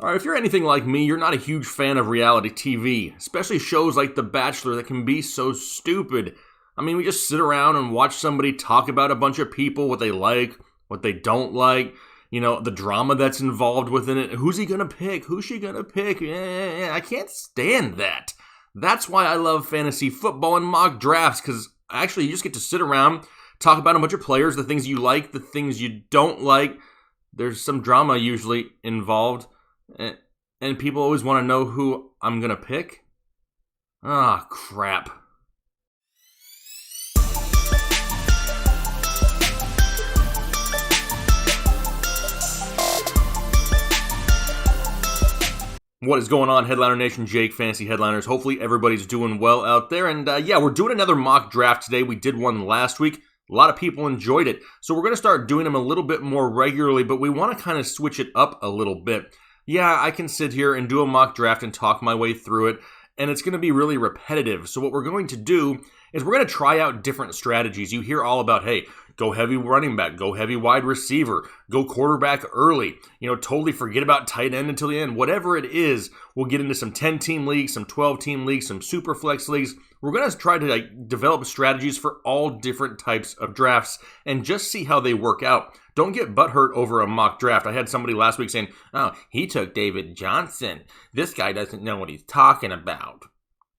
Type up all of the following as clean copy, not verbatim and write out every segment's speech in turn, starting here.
Alright, if you're anything like me, you're not a huge fan of reality TV, especially shows like The Bachelor that can be so stupid. I mean, we just sit around and watch somebody talk about a bunch of people, what they like, what they don't like, the drama that's involved within it. Who's he gonna pick? Who's she gonna pick? I can't stand that. That's why I love fantasy football and mock drafts, because actually you just get to sit around, talk about a bunch of players, the things you like, the things you don't like. There's some drama usually involved. And people always want to know who I'm going to pick? Ah, crap. What is going on, Headliner Nation? Jake, Fantasy Headliners. Hopefully everybody's doing well out there. And we're doing another mock draft today. We did one last week. A lot of people enjoyed it. So we're going to start doing them a little bit more regularly, but we want to kind of switch it up a little bit. Yeah, I can sit here and do a mock draft and talk my way through it, and it's going to be really repetitive. So what we're going to do is we're going to try out different strategies. You hear all about, hey, go heavy running back, go heavy wide receiver, go quarterback early, totally forget about tight end until the end. Whatever it is, we'll get into some 10-team leagues, some 12-team leagues, some super flex leagues. We're going to try to develop strategies for all different types of drafts and just see how they work out. Don't get butthurt over a mock draft. I had somebody last week saying, oh, he took David Johnson. This guy doesn't know what he's talking about.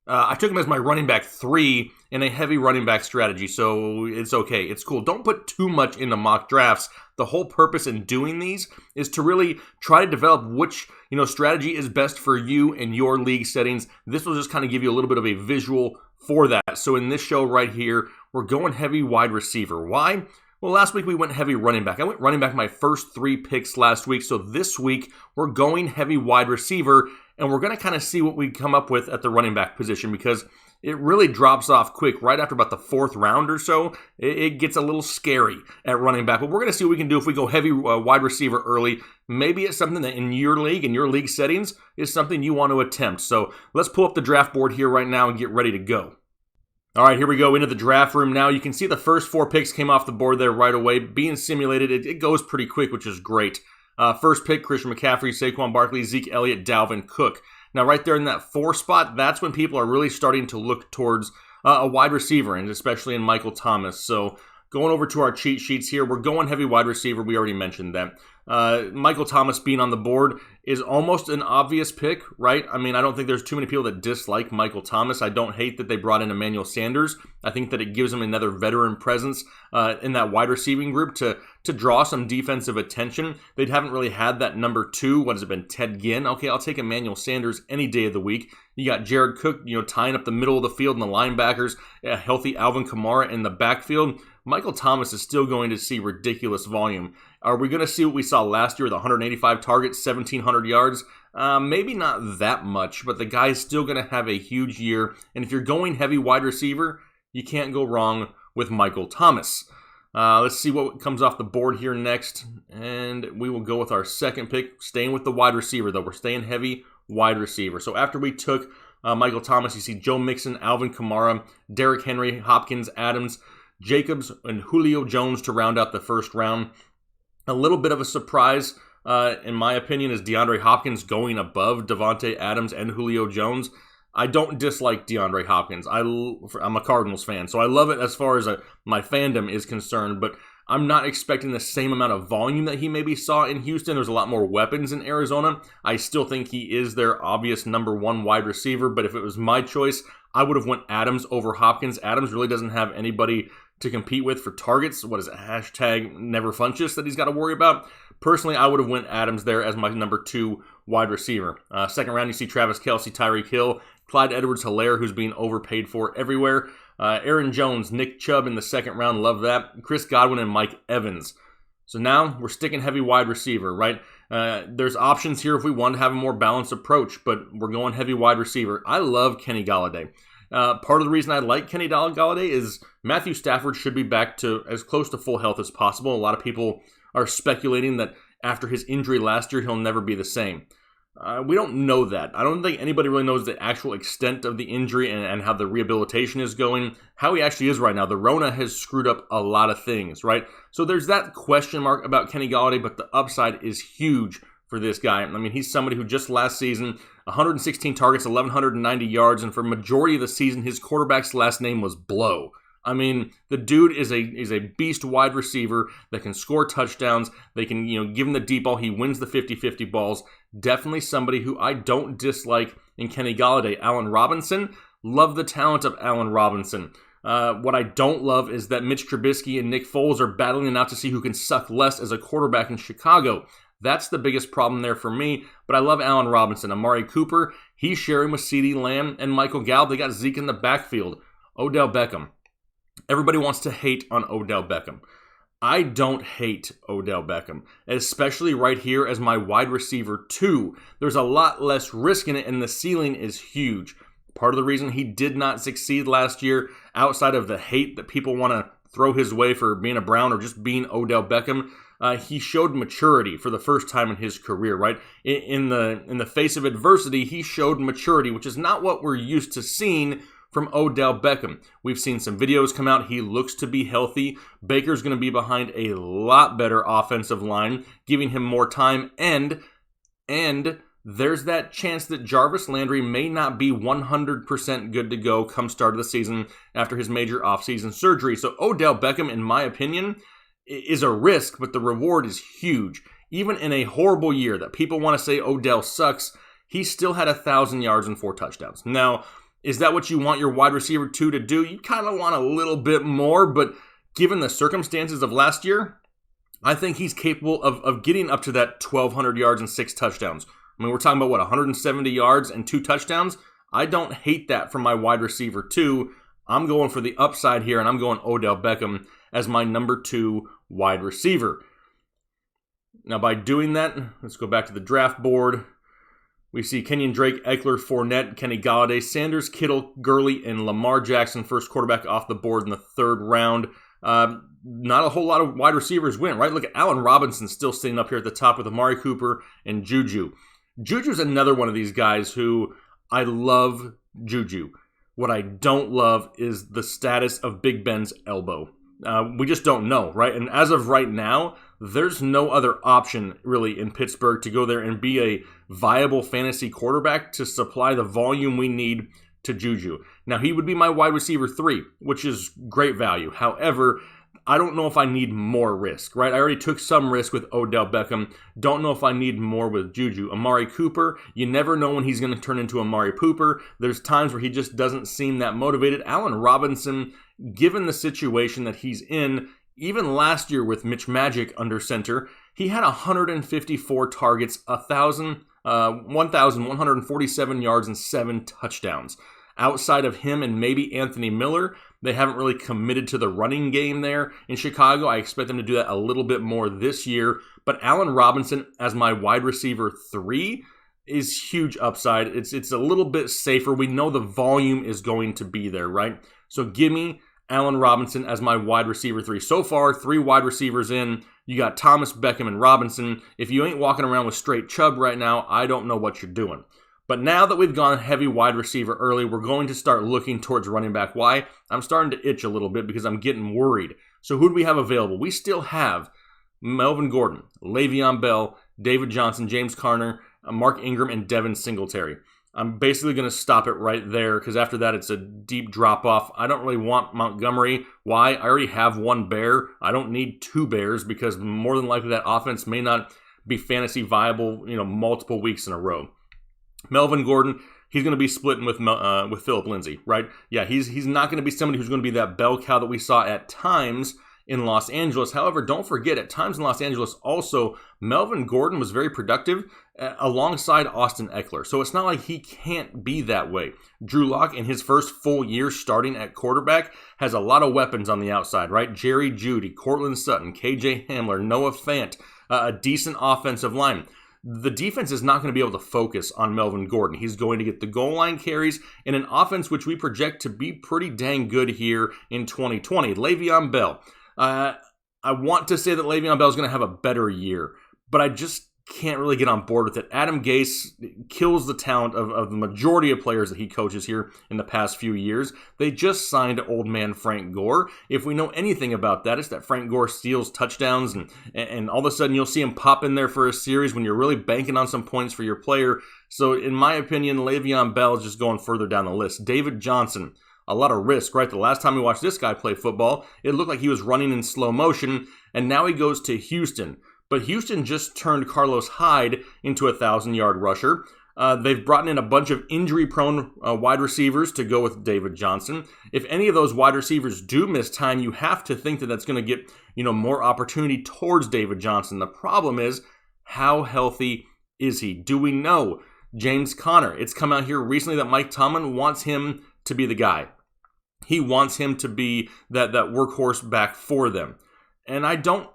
I took him as my running back 3 in a heavy running back strategy, so it's okay. It's cool. Don't put too much into mock drafts. The whole purpose in doing these is to really try to develop which strategy is best for you and your league settings. This will just kind of give you a little bit of a visual for that. So in this show right here, we're going heavy wide receiver. Why? Well, last week we went heavy running back. I went running back my first 3 picks last week. So this week we're going heavy wide receiver, and we're going to kind of see what we come up with at the running back position, because it really drops off quick. Right after about the 4th round or so, it gets a little scary at running back. But we're going to see what we can do if we go heavy wide receiver early. Maybe it's something that in your league settings, is something you want to attempt. So let's pull up the draft board here right now and get ready to go. All right, here we go into the draft room now. You can see the first 4 picks came off the board there right away. Being simulated, it goes pretty quick, which is great. First pick, Christian McCaffrey, Saquon Barkley, Zeke Elliott, Dalvin Cook. Now, right there in that 4 spot, that's when people are really starting to look towards a wide receiver, and especially in Michael Thomas. So going over to our cheat sheets here, we're going heavy wide receiver. We already mentioned that. Michael Thomas being on the board is almost an obvious pick, right? I mean, I don't think there's too many people that dislike Michael Thomas. I don't hate that they brought in Emmanuel Sanders. I think that it gives them another veteran presence in that wide receiving group to draw some defensive attention. They haven't really had that number 2. What has it been? Ted Ginn? Okay, I'll take Emmanuel Sanders any day of the week. You got Jared Cook, tying up the middle of the field and the linebackers, a healthy Alvin Kamara in the backfield. Michael Thomas is still going to see ridiculous volume. Are we going to see what we saw last year with 185 targets, 1,700 yards? Maybe not that much, but the guy's still going to have a huge year. And if you're going heavy wide receiver, you can't go wrong with Michael Thomas. Let's see what comes off the board here next. And we will go with our second pick, staying with the wide receiver, though. We're staying heavy wide receiver. So after we took Michael Thomas, you see Joe Mixon, Alvin Kamara, Derrick Henry, Hopkins, Adams, Jacobs, and Julio Jones to round out the first round. A little bit of a surprise, in my opinion, is DeAndre Hopkins going above Davante Adams and Julio Jones. I don't dislike DeAndre Hopkins. I'm a Cardinals fan, so I love it as far as my fandom is concerned, but I'm not expecting the same amount of volume that he maybe saw in Houston. There's a lot more weapons in Arizona. I still think he is their obvious number 1 wide receiver, but if it was my choice, I would have went Adams over Hopkins. Adams really doesn't have anybody to compete with for targets. What is it? Hashtag never funchess that he's got to worry about. Personally, I would have went Adams there as my number 2 wide receiver. Second round, you see Travis Kelce, Tyreek Hill, Clyde Edwards-Helaire, who's being overpaid for everywhere. Aaron Jones, Nick Chubb in the second round. Love that. Chris Godwin and Mike Evans. So now we're sticking heavy wide receiver, right? There's options here if we want to have a more balanced approach, but we're going heavy wide receiver. I love Kenny Golladay. Part of the reason I like Kenny Golladay is Matthew Stafford should be back to as close to full health as possible. A lot of people are speculating that after his injury last year, he'll never be the same. We don't know that. I don't think anybody really knows the actual extent of the injury and how the rehabilitation is going, how he actually is right now. The Rona has screwed up a lot of things, right? So there's that question mark about Kenny Golladay, but the upside is huge for this guy. I mean, he's somebody who just last season, 116 targets, 1,190 yards, and for majority of the season, his quarterback's last name was Blow. I mean, the dude is a beast wide receiver that can score touchdowns. They can, give him the deep ball. He wins the 50-50 balls. Definitely somebody who I don't dislike in Kenny Golladay. Allen Robinson, love the talent of Allen Robinson. What I don't love is that Mitch Trubisky and Nick Foles are battling it out to see who can suck less as a quarterback in Chicago. That's the biggest problem there for me, but I love Allen Robinson. Amari Cooper, he's sharing with CeeDee Lamb and Michael Gallup. They got Zeke in the backfield. Odell Beckham. Everybody wants to hate on Odell Beckham. I don't hate Odell Beckham, especially right here as my wide receiver 2. There's a lot less risk in it, and the ceiling is huge. Part of the reason he did not succeed last year, outside of the hate that people want to throw his way for being a Brown or just being Odell Beckham, he showed maturity for the first time in his career, right? In the face of adversity, he showed maturity, which is not what we're used to seeing from Odell Beckham. We've seen some videos come out. He looks to be healthy. Baker's going to be behind a lot better offensive line, giving him more time, and there's that chance that Jarvis Landry may not be 100% good to go come start of the season after his major offseason surgery. So Odell Beckham, in my opinion, is a risk, but the reward is huge. Even in a horrible year that people want to say Odell sucks, he still had 1,000 yards and 4 touchdowns. Now, is that what you want your wide receiver 2 to do? You kind of want a little bit more, but given the circumstances of last year, I think he's capable of getting up to that 1,200 yards and 6 touchdowns. I mean, we're talking about, 170 yards and 2 touchdowns? I don't hate that from my wide receiver 2. I'm going for the upside here, and I'm going Odell Beckham as my number 2 wide receiver. Now, by doing that, let's go back to the draft board. We see Kenyon Drake, Eckler, Fournette, Kenny Golladay, Sanders, Kittle, Gurley, and Lamar Jackson, first quarterback off the board in the 3rd round. Not a whole lot of wide receivers went, right? Look at Allen Robinson still sitting up here at the top with Amari Cooper and Juju. Juju's another one of these guys who I love Juju. What I don't love is the status of Big Ben's elbow. We just don't know, right? And as of right now, there's no other option really in Pittsburgh to go there and be a viable fantasy quarterback to supply the volume we need to Juju. Now, he would be my wide receiver 3, which is great value. However, I don't know if I need more risk, right? I already took some risk with Odell Beckham. Don't know if I need more with Juju. Amari Cooper, you never know when he's going to turn into Amari Pooper. There's times where he just doesn't seem that motivated. Allen Robinson, given the situation that he's in, even last year with Mitch Magic under center, he had 154 targets, 1,147 yards, and 7 touchdowns. Outside of him and maybe Anthony Miller, they haven't really committed to the running game there in Chicago. I expect them to do that a little bit more this year. But Allen Robinson as my wide receiver 3 is huge upside. It's a little bit safer. We know the volume is going to be there, right? So give me Allen Robinson as my wide receiver 3. So far, 3 wide receivers in. You got Thomas, Beckham, and Robinson. If you ain't walking around with straight Chubb right now, I don't know what you're doing. But now that we've gone heavy wide receiver early, we're going to start looking towards running back. Why? I'm starting to itch a little bit because I'm getting worried. So who do we have available? We still have Melvin Gordon, Le'Veon Bell, David Johnson, James Conner, Mark Ingram, and Devin Singletary. I'm basically going to stop it right there because after that, it's a deep drop-off. I don't really want Montgomery. Why? I already have 1 Bear. I don't need 2 Bears because more than likely that offense may not be fantasy viable, multiple weeks in a row. Melvin Gordon, he's going to be splitting with Phillip Lindsay, right? Yeah, he's not going to be somebody who's going to be that bell cow that we saw at times in Los Angeles. However, don't forget, at times in Los Angeles also, Melvin Gordon was very productive alongside Austin Eckler. So it's not like he can't be that way. Drew Lock, in his first full year starting at quarterback, has a lot of weapons on the outside, right? Jerry Jeudy, Cortland Sutton, KJ Hamler, Noah Fant, a decent offensive line. The defense is not going to be able to focus on Melvin Gordon. He's going to get the goal line carries in an offense which we project to be pretty dang good here in 2020. Le'Veon Bell. I want to say that Le'Veon Bell is going to have a better year, but I just can't really get on board with it. Adam Gase kills the talent of the majority of players that he coaches here in the past few years. They just signed old man Frank Gore. If we know anything about that, it's that Frank Gore steals touchdowns, and all of a sudden you'll see him pop in there for a series when you're really banking on some points for your player. So in my opinion, Le'Veon Bell is just going further down the list. David Johnson, a lot of risk, right? The last time we watched this guy play football, it looked like he was running in slow motion, and now he goes to Houston. But Houston just turned Carlos Hyde into a 1,000-yard rusher. They've brought in a bunch of injury-prone wide receivers to go with David Johnson. If any of those wide receivers do miss time, you have to think that that's going to get more opportunity towards David Johnson. The problem is, how healthy is he? Do we know? James Conner. It's come out here recently that Mike Tomlin wants him to be the guy. He wants him to be that workhorse back for them. And I don't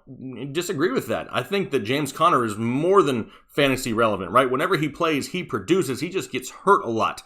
disagree with that. I think that James Conner is more than fantasy relevant, right? Whenever he plays, he produces. He just gets hurt a lot.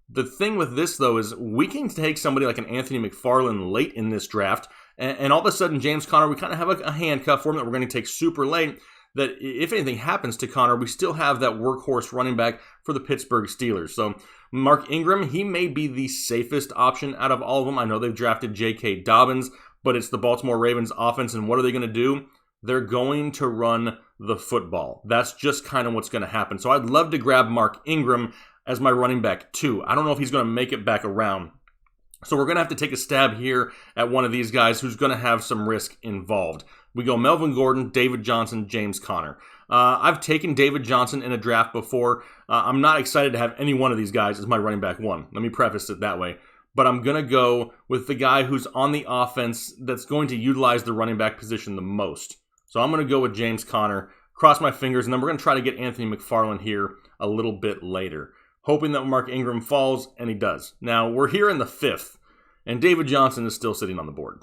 The thing with this, though, is we can take somebody like an Anthony McFarland late in this draft, and all of a sudden, James Conner, we kind of have a handcuff for him that we're going to take super late, that if anything happens to Conner, we still have that workhorse running back for the Pittsburgh Steelers. So Mark Ingram, he may be the safest option out of all of them. I know they've drafted J.K. Dobbins, but it's the Baltimore Ravens offense, and what are they going to do? They're going to run the football. That's just kind of what's going to happen. So I'd love to grab Mark Ingram as my running back too. I don't know if he's going to make it back around. So we're going to have to take a stab here at one of these guys who's going to have some risk involved. We go Melvin Gordon, David Johnson, James Conner. I've taken David Johnson in a draft before. I'm not excited to have any one of these guys as my running back one. Let me preface it that way. But I'm going to go with the guy who's on the offense that's going to utilize the running back position the most. So I'm going to go with James Conner, cross my fingers, and then we're going to try to get Anthony McFarland here a little bit later, hoping that Mark Ingram falls, and he does. Now, we're here in the 5th, and David Johnson is still sitting on the board.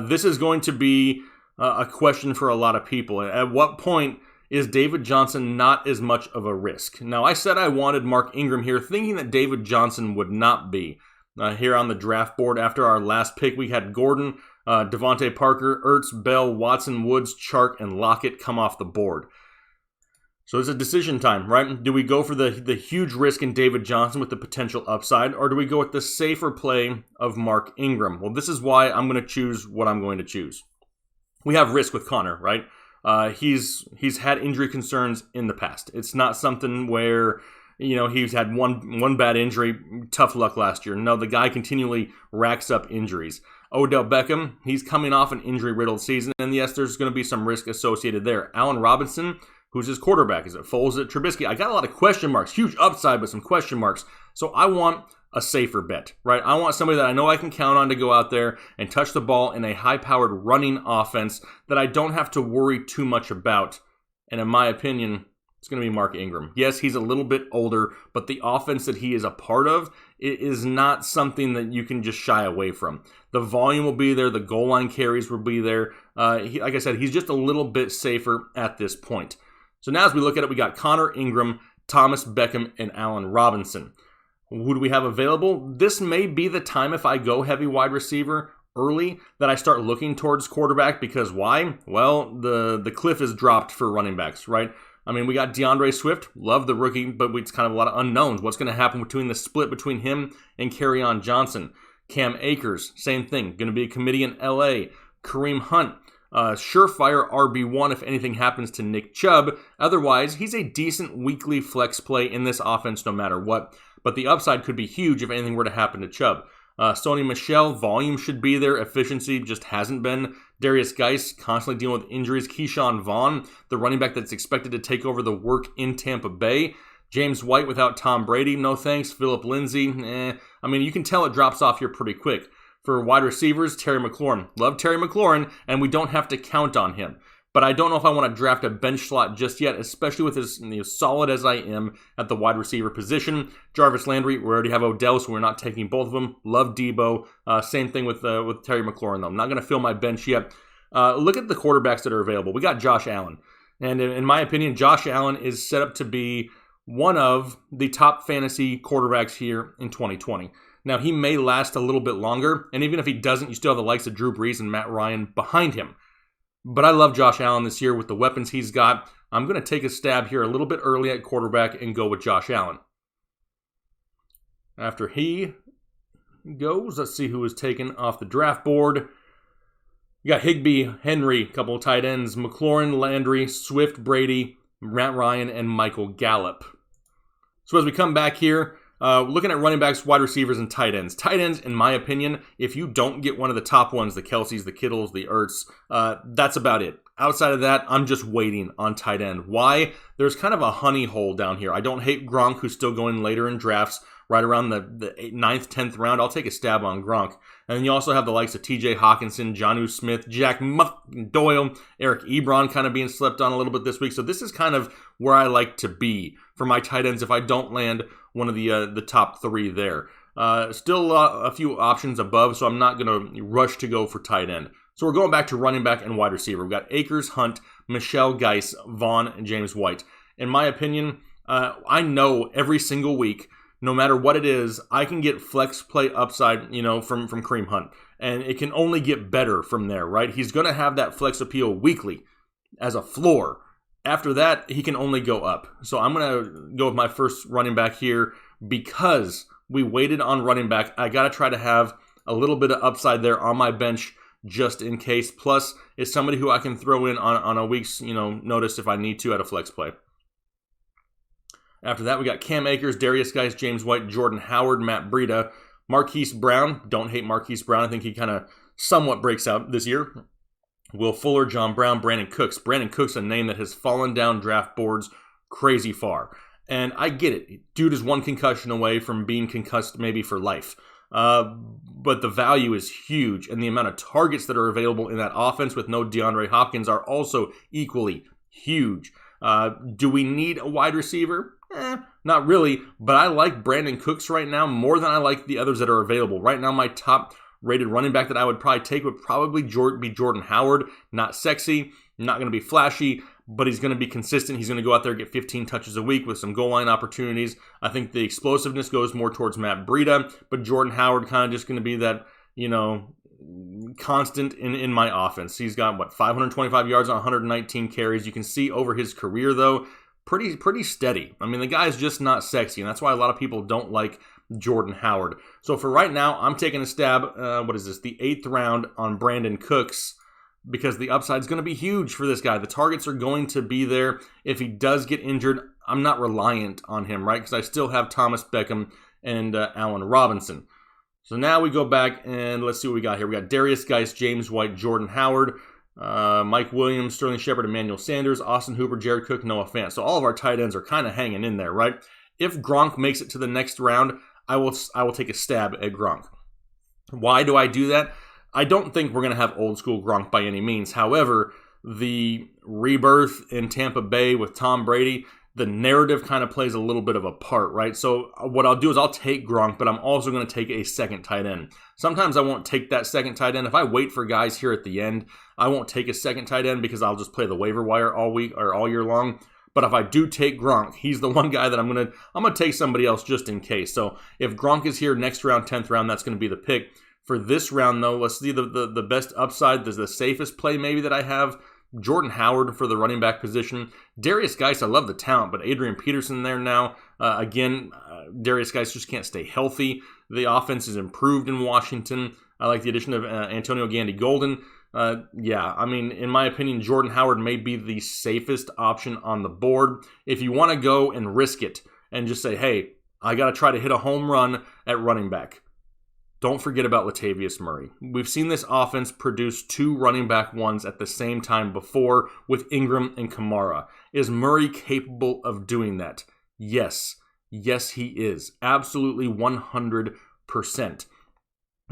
This is going to be a question for a lot of people. At what point is David Johnson not as much of a risk? Now, I said I wanted Mark Ingram here, thinking that David Johnson would not be. Here on the draft board after our last pick, we had Gordon, Devontae Parker, Ertz, Bell, Watson, Woods, Chark, and Lockett come off the board. So it's a decision time, right? Do we go for the huge risk in David Johnson with the potential upside, or do we go with the safer play of Mark Ingram? Well, this is why I'm going to choose what I'm going to choose. We have risk with Conner, right? He's had injury concerns in the past. It's not something where he's had one bad injury, tough luck last year. No, the guy continually racks up injuries. Odell Beckham, he's coming off an injury-riddled season, and yes, there's going to be some risk associated there. Allen Robinson, who's his quarterback? Is it Foles? Is it Trubisky? I got a lot of question marks, huge upside, but some question marks. So I want a safer bet, right? I want somebody that I know I can count on to go out there and touch the ball in a high-powered running offense that I don't have to worry too much about. And in my opinion, it's going to be Mark Ingram. Yes, he's a little bit older, but the offense that he is a part of is not something that you can just shy away from. The volume will be there. The goal line carries will be there. Like I said, he's just a little bit safer at this point. So now as we look at it, we got Conner, Ingram, Thomas, Beckham, and Allen Robinson. Who do we have available? This may be the time if I go heavy wide receiver early that I start looking towards quarterback, because why? Well, the cliff is dropped for running backs, right? I mean, we got DeAndre Swift, love the rookie, but it's kind of a lot of unknowns. What's going to happen between the split between him and Kerryon Johnson? Cam Akers, same thing, going to be a committee in LA. Kareem Hunt, surefire RB1 if anything happens to Nick Chubb. Otherwise, he's a decent weekly flex play in this offense no matter what. But the upside could be huge if anything were to happen to Chubb. Sony Michel, volume should be there. Efficiency just hasn't been. Darius Geis, constantly dealing with injuries. Keyshawn Vaughn, the running back that's expected to take over the work in Tampa Bay. James White without Tom Brady, no thanks. Phillip Lindsay, I mean, you can tell it drops off here pretty quick. For wide receivers, Terry McLaurin. Love Terry McLaurin, and we don't have to count on him. But I don't know if I want to draft a bench slot just yet, especially with as solid as I am at the wide receiver position. Jarvis Landry, we already have Odell, so we're not taking both of them. Love Debo. Same thing with Terry McLaurin, though. I'm not going to fill my bench yet. Look at the quarterbacks that are available. We got Josh Allen. And in my opinion, Josh Allen is set up to be one of the top fantasy quarterbacks here in 2020. Now, he may last a little bit longer, and even if he doesn't, you still have the likes of Drew Brees and Matt Ryan behind him. But I love Josh Allen this year with the weapons he's got. I'm going to take a stab here a little bit early at quarterback and go with Josh Allen. After he goes, let's see who was taken off the draft board. You got Higbee, Henry, a couple of tight ends, McLaurin, Landry, Swift, Brady, Matt Ryan, and Michael Gallup. So as we come back here, looking at running backs, wide receivers, and tight ends. Tight ends, in my opinion, if you don't get one of the top ones, the Kelseys, the Kittles, the Ertz, that's about it. Outside of that, I'm just waiting on tight end. Why? There's kind of a honey hole down here. I don't hate Gronk, who's still going later in drafts, right around the 9th, 10th round. I'll take a stab on Gronk. And then you also have the likes of TJ Hawkinson, Jonnu Smith, Jack Doyle, Eric Ebron kind of being slept on a little bit this week. So this is kind of where I like to be for my tight ends if I don't land one of the top 3 there. Still a few options above, so I'm not going to rush to go for tight end. So we're going back to running back and wide receiver. We've got Akers, Hunt, Michelle, Geis, Vaughn, and James White. In my opinion, I know every single week, no matter what it is, I can get flex play upside, from Kareem Hunt. And it can only get better from there, right? He's going to have that flex appeal weekly as a floor. After that, he can only go up. So I'm going to go with my first running back here because we waited on running back. I got to try to have a little bit of upside there on my bench just in case. Plus, it's somebody who I can throw in on a week's notice if I need to at a flex play. After that, we got Cam Akers, Darius Geis, James White, Jordan Howard, Matt Breida, Marquise Brown. Don't hate Marquise Brown. I think he kind of somewhat breaks out this year. Will Fuller, John Brown, Brandon Cooks. Brandon Cooks, a name that has fallen down draft boards crazy far. And I get it. Dude is one concussion away from being concussed maybe for life. But the value is huge. And the amount of targets that are available in that offense with no DeAndre Hopkins are also equally huge. Do we need a wide receiver? Not really, but I like Brandon Cooks right now more than I like the others that are available. Right now, my top rated running back that I would probably take would probably be Jordan Howard. Not sexy, not going to be flashy, but he's going to be consistent. He's going to go out there and get 15 touches a week with some goal line opportunities. I think the explosiveness goes more towards Matt Breida, but Jordan Howard kind of just going to be that, constant in my offense. He's got, 525 yards on 119 carries. You can see over his career, though, pretty steady. I mean, the guy's just not sexy, and that's why a lot of people don't like Jordan Howard. So for right now, I'm taking a stab, the 8th round on Brandon Cooks, because the upside is going to be huge for this guy. The targets are going to be there. If he does get injured, I'm not reliant on him, right? Because I still have Thomas Beckham and Allen Robinson. So now we go back and let's see what we got here. We got Darius Geis, James White, Jordan Howard, Mike Williams, Sterling Shepard, Emmanuel Sanders, Austin Hooper, Jared Cook, Noah Fant. So all of our tight ends are kind of hanging in there, right? If Gronk makes it to the next round, I will take a stab at Gronk. Why do I do that? I don't think we're going to have old school Gronk by any means. However, the rebirth in Tampa Bay with Tom Brady, the narrative kind of plays a little bit of a part, right? So what I'll do is I'll take Gronk, but I'm also going to take a second tight end. Sometimes I won't take that second tight end. If I wait for guys here at the end, I won't take a second tight end because I'll just play the waiver wire all week or all year long. But if I do take Gronk, he's the one guy that I'm gonna take somebody else just in case. So if Gronk is here next round, 10th round, that's going to be the pick. For this round, though, let's see the best upside. There's the safest play maybe that I have. Jordan Howard for the running back position. Darius Geis, I love the talent, but Adrian Peterson there now. Darius Geis just can't stay healthy. The offense is improved in Washington. I like the addition of Antonio Gandy-Golden. In my opinion, Jordan Howard may be the safest option on the board. If you want to go and risk it and just say, hey, I got to try to hit a home run at running back, don't forget about Latavius Murray. We've seen this offense produce 2 running back ones at the same time before with Ingram and Kamara. Is Murray capable of doing that? Yes. Yes, he is. Absolutely 100%.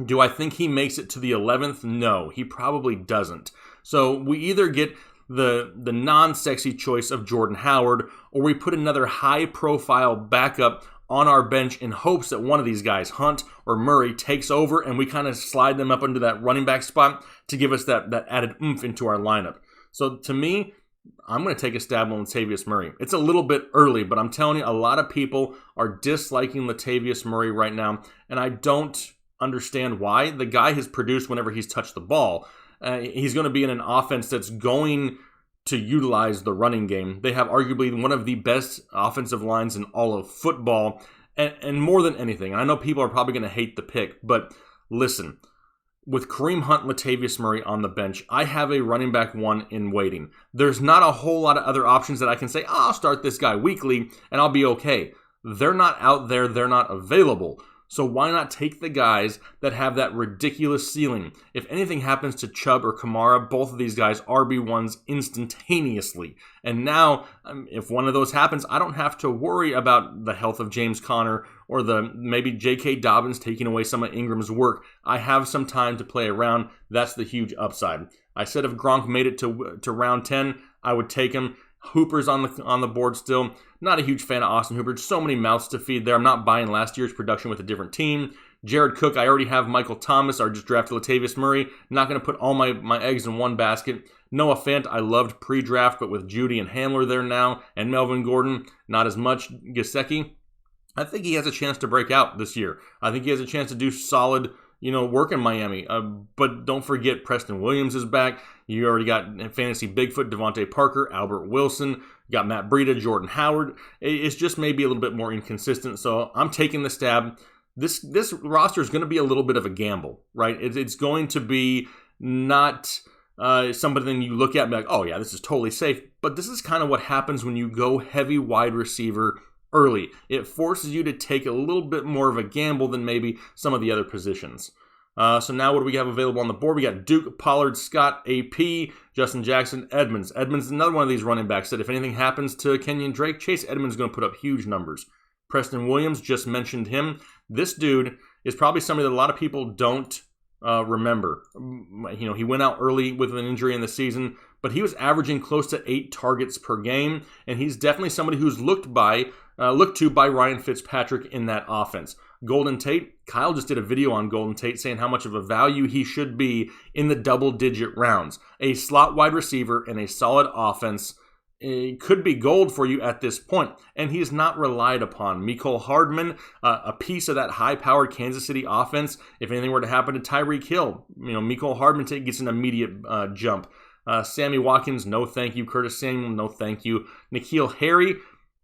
Do I think he makes it to the 11th? No, he probably doesn't. So we either get the non-sexy choice of Jordan Howard, or we put another high-profile backup on our bench in hopes that one of these guys, Hunt or Murray, takes over and we kind of slide them up into that running back spot to give us that added oomph into our lineup. So to me, I'm going to take a stab on Latavius Murray. It's a little bit early, but I'm telling you, a lot of people are disliking Latavius Murray right now, and I don't understand why. The guy has produced whenever he's touched the ball. He's going to be in an offense that's going to utilize the running game. They have arguably one of the best offensive lines in all of football, and more than anything, I know people are probably going to hate the pick, but listen, with Kareem Hunt, Latavius Murray on the bench, I have a running back one in waiting. There's not a whole lot of other options that I can say, I'll start this guy weekly and I'll be okay. They're not out there. They're not available. So why not take the guys that have that ridiculous ceiling? If anything happens to Chubb or Kamara, both of these guys RB1s instantaneously. And now, if one of those happens, I don't have to worry about the health of James Conner or maybe J.K. Dobbins taking away some of Ingram's work. I have some time to play around. That's the huge upside. I said if Gronk made it to round 10, I would take him. Hooper's on the board still. Not a huge fan of Austin Hooper. So many mouths to feed there. I'm not buying last year's production with a different team. Jared Cook, I already have Michael Thomas. I just drafted Latavius Murray. Not going to put all my eggs in one basket. Noah Fant, I loved pre-draft, but with Judy and Handler there now, and Melvin Gordon, not as much. Gesicki, I think he has a chance to break out this year. I think he has a chance to do solid work in Miami. But don't forget, Preston Williams is back. You already got Fantasy Bigfoot, Devontae Parker, Albert Wilson. You got Matt Breida, Jordan Howard. It's just maybe a little bit more inconsistent. So I'm taking the stab. This roster is going to be a little bit of a gamble, right? It's going to be not something you look at and be like, oh yeah, this is totally safe. But this is kind of what happens when you go heavy wide receiver early. It forces you to take a little bit more of a gamble than maybe some of the other positions. So now what do we have available on the board? We got Duke, Pollard, Scott, AP, Justin Jackson, Edmonds. Edmonds is another one of these running backs that if anything happens to Kenyon Drake, Chase Edmonds is going to put up huge numbers. Preston Williams, just mentioned him. This dude is probably somebody that a lot of people don't remember. He went out early with an injury in the season, but he was averaging close to 8 targets per game, and he's definitely somebody who's looked to by Ryan Fitzpatrick in that offense. Golden Tate, Kyle just did a video on Golden Tate saying how much of a value he should be in the double-digit rounds. A slot wide receiver and a solid offense could be gold for you at this point, and he's not relied upon. Mecole Hardman, a piece of that high-powered Kansas City offense. If anything were to happen to Tyreek Hill, Mecole Hardman gets an immediate jump. Sammy Watkins, no thank you. Curtis Samuel, no thank you. N'Keal Harry,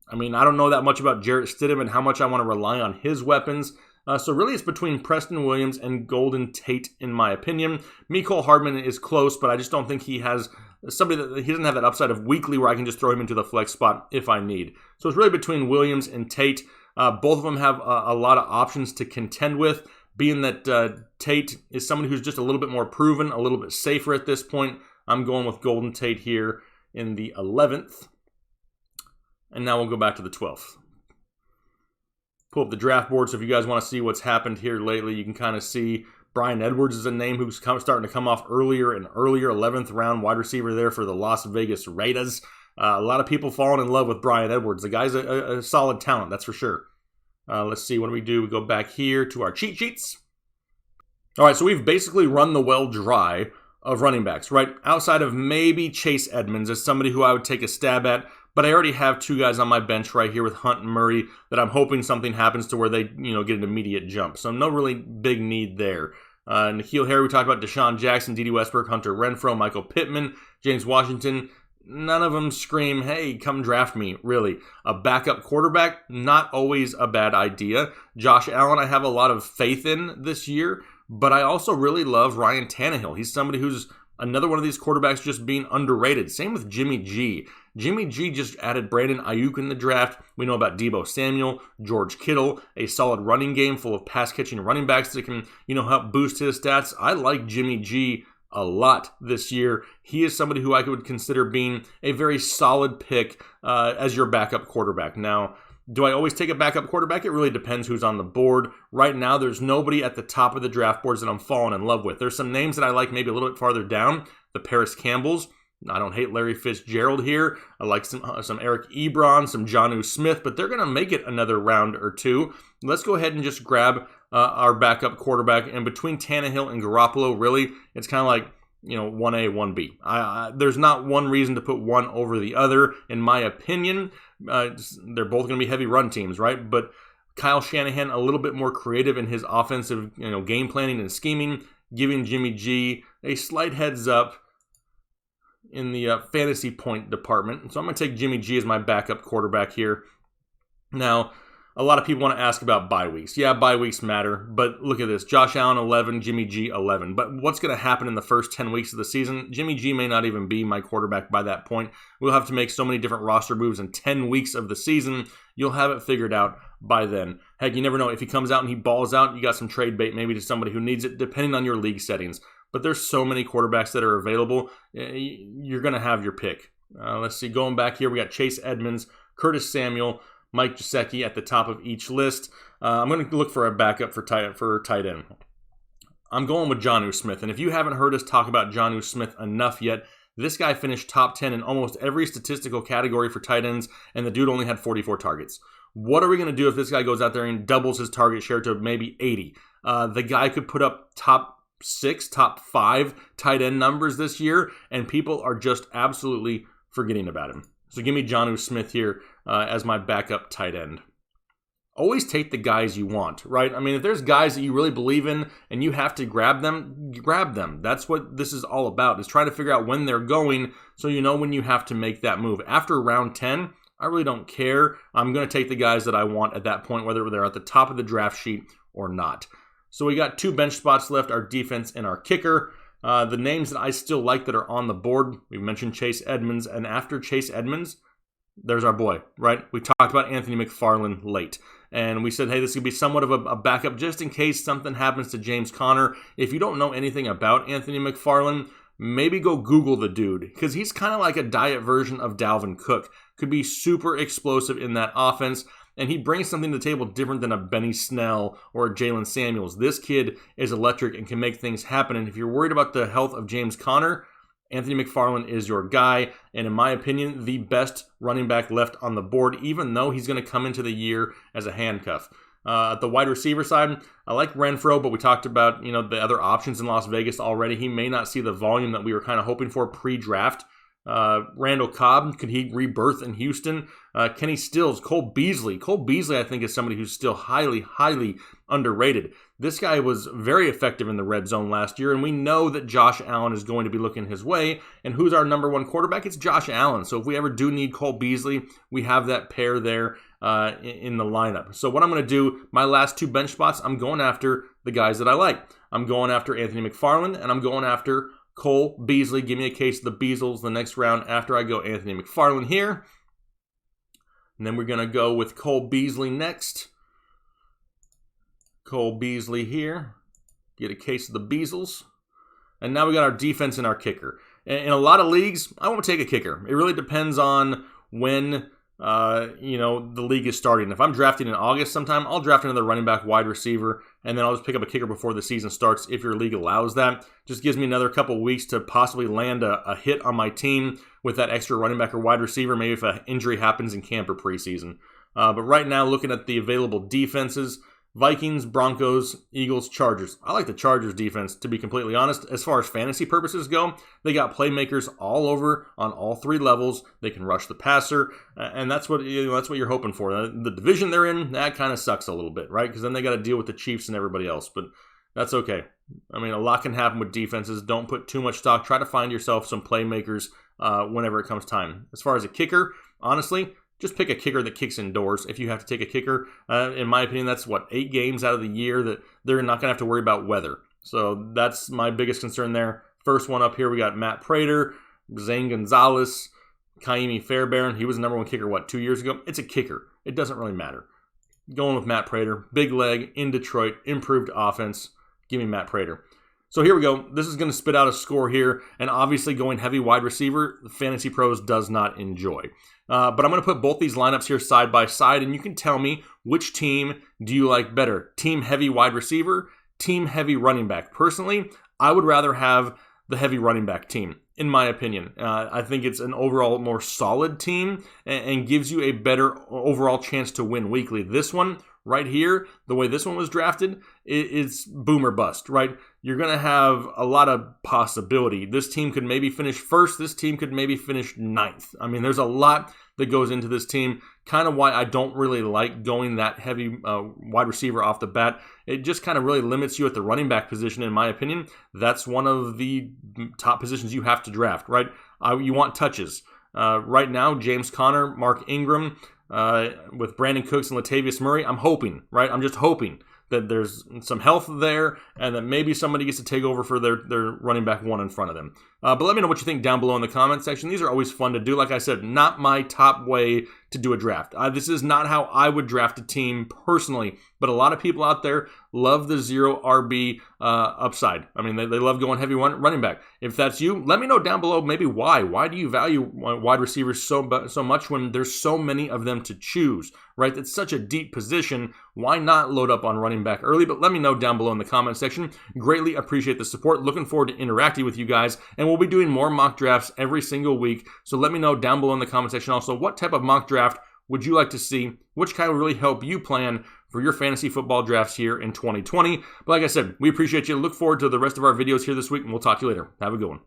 I don't know that much about Jarrett Stidham and how much I want to rely on his weapons. So really it's between Preston Williams and Golden Tate, in my opinion. Mecole Hardman is close, but I just don't think he has somebody that he doesn't have that upside of weekly where I can just throw him into the flex spot if I need. So it's really between Williams and Tate. Both of them have a lot of options to contend with, being that Tate is somebody who's just a little bit more proven, a little bit safer at this point. I'm going with Golden Tate here in the 11th. And now we'll go back to the 12th. Pull up the draft board, so if you guys want to see what's happened here lately, you can kind of see Bryan Edwards is a name who's starting to come off earlier and earlier, 11th round wide receiver there for the Las Vegas Raiders. A lot of people falling in love with Bryan Edwards. The guy's a solid talent, that's for sure. Let's see, what do? We go back here to our cheat sheets. All right, so we've basically run the well dry of running backs, right? Outside of maybe Chase Edmonds as somebody who I would take a stab at. But I already have 2 guys on my bench right here with Hunt and Murray that I'm hoping something happens to where they, get an immediate jump. So no really big need there. N'Keal Harry, we talked about Deshaun Jackson, D.D. Westbrook, Hunter Renfrow, Michael Pittman, James Washington. None of them scream, hey, come draft me, really. A backup quarterback, not always a bad idea. Josh Allen, I have a lot of faith in this year, but I also really love Ryan Tannehill. He's somebody who's another one of these quarterbacks just being underrated. Same with Jimmy G. Jimmy G just added Brandon Ayuk in the draft. We know about Deebo Samuel, George Kittle, a solid running game full of pass-catching running backs that can, help boost his stats. I like Jimmy G a lot this year. He is somebody who I would consider being a very solid pick as your backup quarterback. Now, do I always take a backup quarterback? It really depends who's on the board. Right now, there's nobody at the top of the draft boards that I'm falling in love with. There's some names that I like maybe a little bit farther down. The Paris Campbells. I don't hate Larry Fitzgerald here. I like some Eric Ebron, some Jonnu Smith, but they're going to make it another round or two. Let's go ahead and just grab our backup quarterback. And between Tannehill and Garoppolo, really, it's kind of like, 1A, 1B. There's not one reason to put one over the other, in my opinion. They're both going to be heavy run teams, right? But Kyle Shanahan, a little bit more creative in his offensive game planning and scheming, giving Jimmy G a slight heads up. in the fantasy point department. So I'm going to take Jimmy G as my backup quarterback here. Now, a lot of people want to ask about bye weeks. Yeah, bye weeks matter, but look at this. Josh Allen, 11, Jimmy G, 11. But what's going to happen in the first 10 weeks of the season? Jimmy G may not even be my quarterback by that point. We'll have to make so many different roster moves in 10 weeks of the season. You'll have it figured out by then. Heck, you never know. If he comes out and he balls out, you got some trade bait maybe to somebody who needs it, depending on your league settings. But there's so many quarterbacks that are available. You're going to have your pick. Let's see. Going back here, we got Chase Edmonds, Curtis Samuel, Mike Gesicki at the top of each list. I'm going to look for a backup for tight end. I'm going with Jonnu Smith. And if you haven't heard us talk about Jonnu Smith enough yet, this guy finished top 10 in almost every statistical category for tight ends, and the dude only had 44 targets. What are we going to do if this guy goes out there and doubles his target share to maybe 80? The guy could put up top 6, top 5 tight end numbers this year, and people are just absolutely forgetting about him. So give me Jonnu Smith here as my backup tight end. Always take the guys you want, right? I mean, if there's guys that you really believe in and you have to grab them, grab them. That's what this is all about, is trying to figure out when they're going so you know when you have to make that move. After round 10, I really don't care. I'm going to take the guys that I want at that point, whether they're at the top of the draft sheet or not. So we got 2 bench spots left, our defense and our kicker. The names that I still like that are on the board, we mentioned Chase Edmonds, and after Chase Edmonds, there's our boy, right? We talked about Anthony McFarland late, and we said, hey, this could be somewhat of a backup just in case something happens to James Conner. If you don't know anything about Anthony McFarland, maybe go Google the dude, because he's kind of like a diet version of Dalvin Cook. Could be super explosive in that offense, and he brings something to the table different than a Benny Snell or a Jalen Samuels. This kid is electric and can make things happen, and if you're worried about the health of James Conner, Anthony McFarland is your guy, and in my opinion, the best running back left on the board, even though he's going to come into the year as a handcuff. At the wide receiver side, I like Renfro, but we talked about the other options in Las Vegas already. He may not see the volume that we were kind of hoping for pre-draft. Randall Cobb, could he rebirth in Houston? Kenny Stills, Cole Beasley. Cole Beasley, I think, is somebody who's still highly, highly underrated. This guy was very effective in the red zone last year, and we know that Josh Allen is going to be looking his way. And who's our number one quarterback? It's Josh Allen. So if we ever do need Cole Beasley, we have that pair there in the lineup. So what I'm going to do, my last 2 bench spots, I'm going after the guys that I like. I'm going after Anthony McFarland, and I'm going after Cole Beasley. Give me a case of the Beasles the next round after I go Anthony McFarland here. And then we're going to go with Cole Beasley next. Cole Beasley here. Get a case of the Beasles. And now we got our defense and our kicker. In a lot of leagues, I won't take a kicker. It really depends on when the league is starting. If I'm drafting in August sometime, I'll draft another running back, wide receiver, and then I'll just pick up a kicker before the season starts if your league allows that. Just gives me another couple weeks to possibly land a hit on my team with that extra running back or wide receiver, maybe if an injury happens in camp or preseason. But right now, looking at the available defenses, Vikings, Broncos, Eagles, Chargers. I like the Chargers defense, to be completely honest. As far as fantasy purposes go, they got playmakers all over on all 3 levels. They can rush the passer, and that's what you're hoping for. The division they're in, that kind of sucks a little bit, right? Because then they got to deal with the Chiefs and everybody else, but that's okay. I mean, a lot can happen with defenses. Don't put too much stock. Try to find yourself some playmakers whenever it comes time. As far as a kicker, honestly, just pick a kicker that kicks indoors if you have to take a kicker. In my opinion, that's 8 games out of the year that they're not going to have to worry about weather. So that's my biggest concern there. First one up here, we got Matt Prater, Zane Gonzalez, Kaimi Fairbairn. He was the number 1 kicker, 2 years ago? It's a kicker. It doesn't really matter. Going with Matt Prater. Big leg in Detroit. Improved offense. Give me Matt Prater. So here we go. This is going to spit out a score here. And obviously going heavy wide receiver, the Fantasy Pros does not enjoy. But I'm going to put both these lineups here side by side, and you can tell me which team do you like better. Team heavy wide receiver, team heavy running back. Personally, I would rather have the heavy running back team, in my opinion. I think it's an overall more solid team and gives you a better overall chance to win weekly. This one right here, the way this one was drafted, it's boom or bust, right? You're going to have a lot of possibility. This team could maybe finish first. This team could maybe finish 9th. I mean, there's a lot that goes into this team. Kind of why I don't really like going that heavy wide receiver off the bat. It just kind of really limits you at the running back position, in my opinion. That's one of the top positions you have to draft, right? You want touches. Right now, James Conner, Mark Ingram, with Brandon Cooks and Latavius Murray, I'm hoping, right? I'm just hoping that there's some health there and that maybe somebody gets to take over for their running back one in front of them. But let me know what you think down below in the comment section. These are always fun to do. Like I said, not my top way to do a draft. This is not how I would draft a team personally, but a lot of people out there love the zero RB upside. I mean, they love going heavy running back. If that's you, let me know down below maybe why. Why do you value wide receivers so much when there's so many of them to choose, right? That's such a deep position. Why not load up on running back early? But let me know down below in the comment section. Greatly appreciate the support. Looking forward to interacting with you guys. And we'll be doing more mock drafts every single week. So let me know down below in the comment section also what type of mock draft would you like to see? Which kind will really help you plan for your fantasy football drafts here in 2020. But like I said, we appreciate you. Look forward to the rest of our videos here this week, and we'll talk to you later. Have a good one.